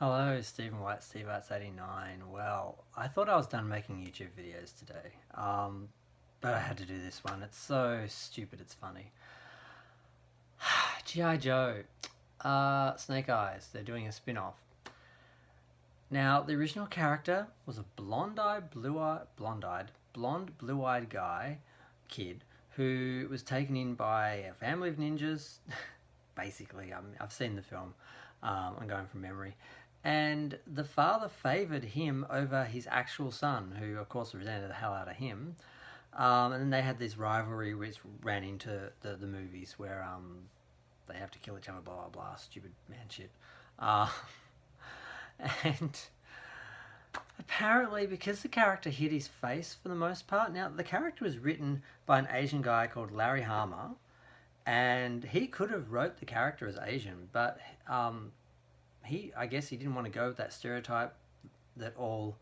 Hello, Stephen White, Steve Arts 89. Well, I thought I was done making YouTube videos today, but I had to do this one. It's so stupid, it's funny. G.I. Joe, Snake Eyes, they're doing a spin off. Now, the original character was a blonde, blue eyed kid, who was taken in by a family of ninjas. Basically, I've seen the film, I'm going from memory. And the father favoured him over his actual son, who, of course, resented the hell out of him. And then they had this rivalry which ran into the movies where they have to kill each other, blah, blah, blah, stupid man shit. Uh, and apparently, because the character hid his face for the most part, now the character was written by an Asian guy called Larry Hama, and he could have wrote the character as Asian, but I guess he didn't want to go with that stereotype that all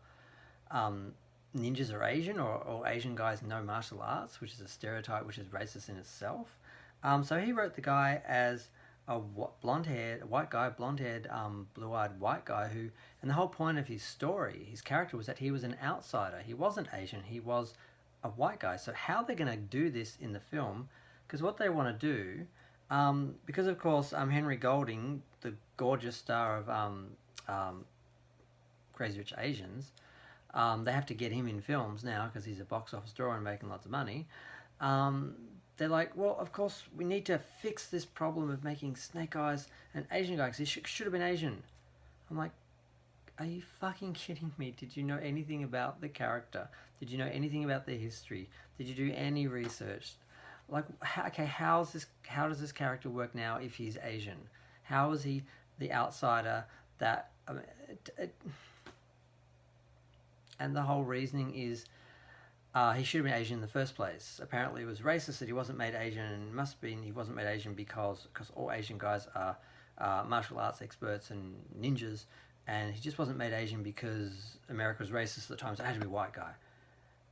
ninjas are Asian, or Asian guys know martial arts, which is a stereotype which is racist in itself. So he wrote the guy as a white guy, blonde-haired, blue-eyed white guy who, and the whole point of his story, his character, was that he was an outsider. He wasn't Asian. He was a white guy. So how they're going to do this in the film? Because what they want to do, because of course Henry Golding, the gorgeous star of Crazy Rich Asians, they have to get him in films now because he's a box office draw and making lots of money. They're like, well, of course, we need to fix this problem of making Snake Eyes an Asian guy because he should have been Asian. I'm like, are you fucking kidding me? Did you know anything about the character? Did you know anything about the history? Did you do any research? Like, okay, how does this character work now if he's Asian? How is he the outsider that... and the whole reasoning is he should have been Asian in the first place. Apparently it was racist that he wasn't made Asian, and he wasn't made Asian because all Asian guys are martial arts experts and ninjas, and he just wasn't made Asian because America was racist at the time, so it had to be a white guy.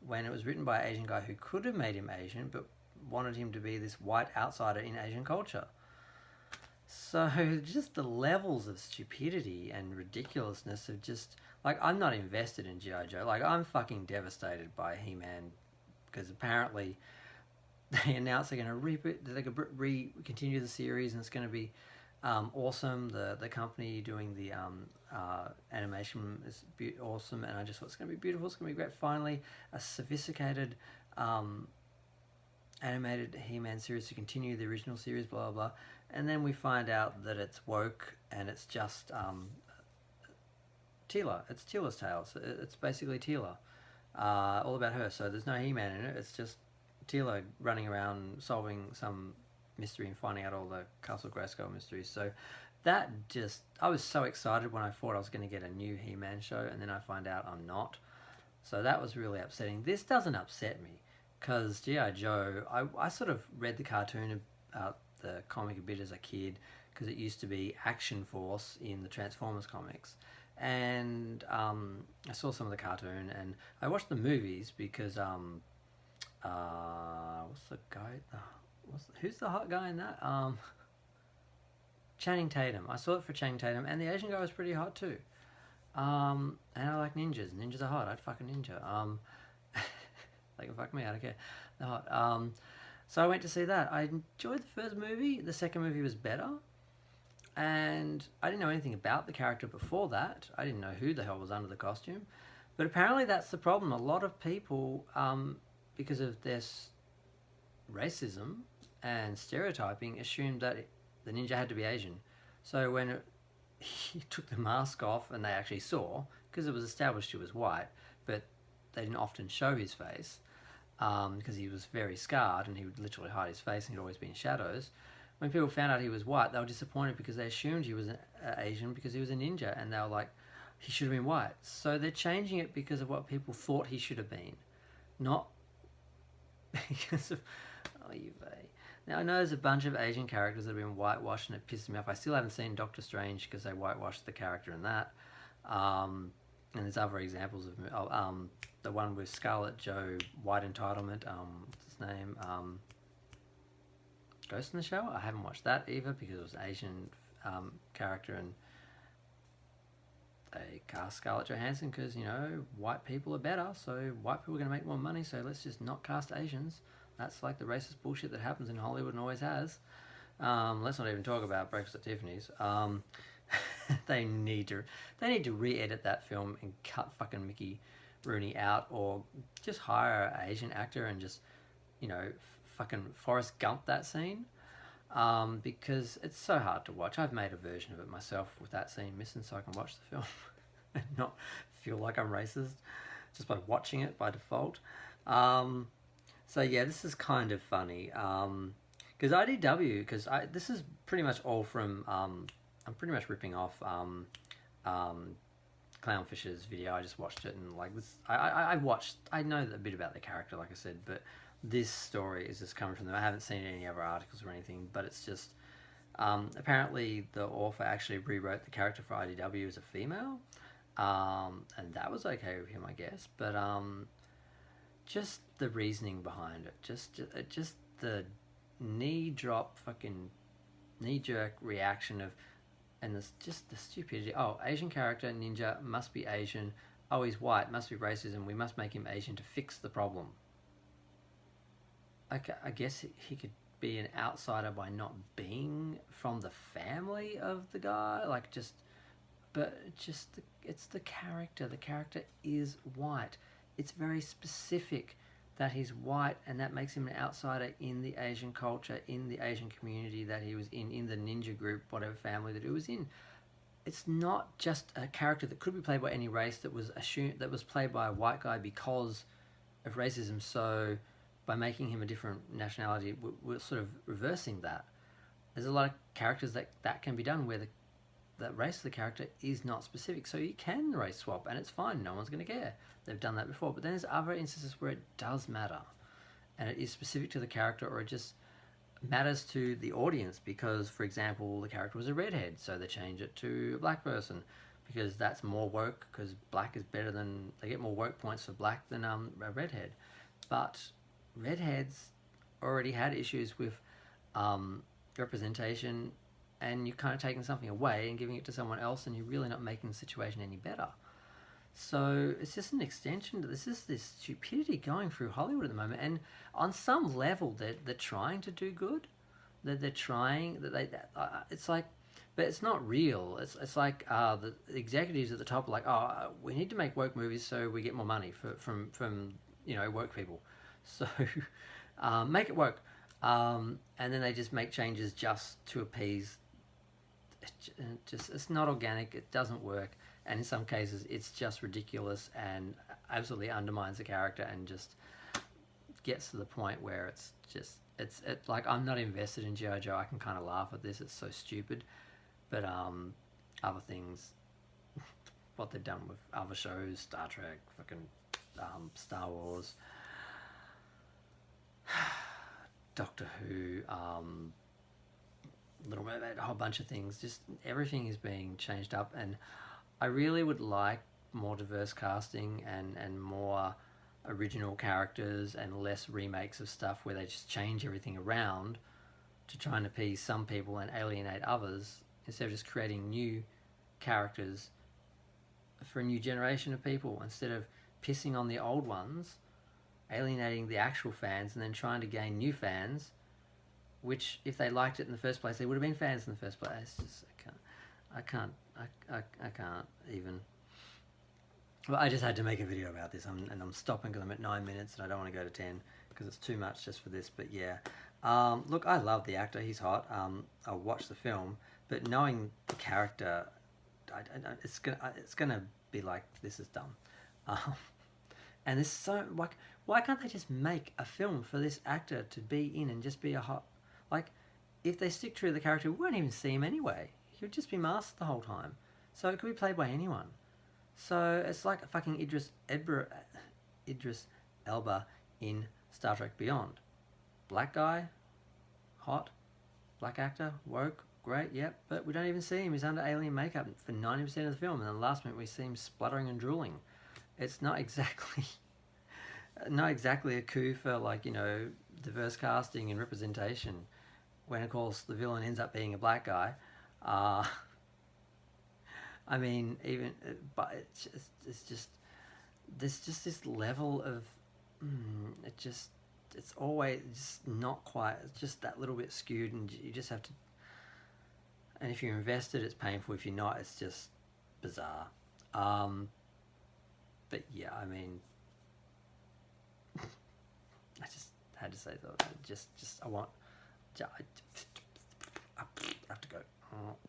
When it was written by an Asian guy who could have made him Asian, but wanted him to be this white outsider in Asian culture. So just the levels of stupidity and ridiculousness of just... Like, I'm not invested in G.I. Joe. Like, I'm fucking devastated by He-Man because apparently they announced they're going to continue the series, and it's going to be awesome. The company doing the animation is awesome, and I just thought it's going to be beautiful. It's going to be great. Finally, a sophisticated animated He-Man series to continue the original series, blah, blah, blah. And then we find out that it's woke and it's just Teela. It's Teela's tale. So it's basically Teela. All about her. So there's no He-Man in it. It's just Teela running around solving some mystery and finding out all the Castle Grayskull mysteries. So that just... I was so excited when I thought I was going to get a new He-Man show, and then I find out I'm not. So that was really upsetting. This doesn't upset me because G.I. Joe, I sort of read the cartoon about the comic a bit as a kid because it used to be Action Force in the Transformers comics. And I saw some of the cartoon, and I watched the movies because what's the guy? Who's the hot guy in that? Channing Tatum. I saw it for Channing Tatum, and the Asian guy was pretty hot too. And I like ninjas. Ninjas are hot. I'd fuck a ninja. They can fuck me. I don't care. They're hot. So I went to see that. I enjoyed the first movie. The second movie was better. And I didn't know anything about the character before that. I didn't know who the hell was under the costume. But apparently that's the problem. A lot of people, because of their racism and stereotyping, assumed that the ninja had to be Asian. So when he took the mask off and they actually saw, because it was established he was white, but they didn't often show his face because he was very scarred and he would literally hide his face and he'd always be in shadows. When people found out he was white, they were disappointed because they assumed he was an Asian because he was a ninja, and they were like, he should have been white. So they're changing it because of what people thought he should have been, not because of... Oh, you vey. Now, I know there's a bunch of Asian characters that have been whitewashed, and it pisses me off. I still haven't seen Doctor Strange because they whitewashed the character in that. And there's other examples of... the one with Scarlett Joe, White Entitlement, what's his name? Ghost in the Shell. I haven't watched that either because it was an Asian character, and they cast Scarlett Johansson because, you know, white people are better, so white people are going to make more money, so let's just not cast Asians. That's like the racist bullshit that happens in Hollywood and always has. Let's not even talk about Breakfast at Tiffany's. They need to re-edit that film and cut fucking Mickey Rooney out, or just hire an Asian actor and just, you know, fucking Forrest Gump that scene. Because it's so hard to watch. I've made a version of it myself with that scene missing, so I can watch the film and not feel like I'm racist just by watching it by default. So yeah, this is kind of funny. Because IDW, this is pretty much all from, I'm pretty much ripping off Clownfish's video. I just watched it, and like this, I know a bit about the character, like I said, but this story is just coming from them. I haven't seen any other articles or anything, but it's just, apparently the author actually rewrote the character for IDW as a female, and that was okay with him, I guess, but just the reasoning behind it, just the knee-jerk reaction of, and this, just the stupidity. Oh, Asian character, ninja, must be Asian. Oh, he's white, must be racism. We must make him Asian to fix the problem. I guess he could be an outsider by not being from the family of the guy. It's the character. The character is white. It's very specific that he's white, and that makes him an outsider in the Asian culture, in the Asian community that he was in the ninja group, whatever family that he was in. It's not just a character that could be played by any race that was played by a white guy because of racism. So by making him a different nationality, we're sort of reversing that. There's a lot of characters that can be done where the race of the character is not specific, so you can race swap and it's fine, no one's going to care. They've done that before. But then there's other instances where it does matter, and it is specific to the character, or it just matters to the audience because, for example, the character was a redhead, so they change it to a black person because that's more woke, because black is better than, they get more woke points for black than a redhead. But redheads already had issues with representation, and you're kind of taking something away and giving it to someone else, and you're really not making the situation any better. So it's just an extension to this. Is this stupidity going through Hollywood at the moment, and on some level they're trying to do good. They're trying it's like, but it's not real. It's like the executives at the top are like, oh, we need to make woke movies so we get more money from you know, woke people. So make it woke, and then they just make changes just to appease. It's not organic. It doesn't work, and in some cases it's just ridiculous and absolutely undermines the character and just gets to the point where it's like, I'm not invested in G.I. Joe. I can kind of laugh at this. It's so stupid, but other things, what they've done with other shows, Star Trek, fucking Star Wars, Doctor Who, Little Mermaid, a whole bunch of things. Just everything is being changed up, and I really would like more diverse casting and more original characters and less remakes of stuff where they just change everything around to try and appease some people and alienate others, instead of just creating new characters for a new generation of people, instead of pissing on the old ones, alienating the actual fans, and then trying to gain new fans, which, if they liked it in the first place, they would have been fans in the first place. It's just, I can't even. Well, I just had to make a video about this, and I'm stopping because I'm at 9 minutes, and I don't want to go to 10 because it's too much just for this. But yeah, look, I love the actor; he's hot. I'll watch the film, but knowing the character, it's gonna be like, this is dumb. And this is so, like, why can't they just make a film for this actor to be in and just be a hot, like, if they stick true to the character, we won't even see him anyway. He'll just be masked the whole time. So it could be played by anyone. So it's like a fucking Idris Elba in Star Trek Beyond. Black guy, hot, black actor, woke, great, yep, but we don't even see him. He's under alien makeup for 90% of the film, and then the last minute we see him spluttering and drooling. It's not exactly a coup for, like, you know, diverse casting and representation, when of course the villain ends up being a black guy. I mean, even, but it's just there's just this level of it's always just not quite. It's just that little bit skewed, and you just have to. And if you're invested, it's painful. If you're not, it's just bizarre. But yeah, I mean, I just had to say that. Just I want. I have to go.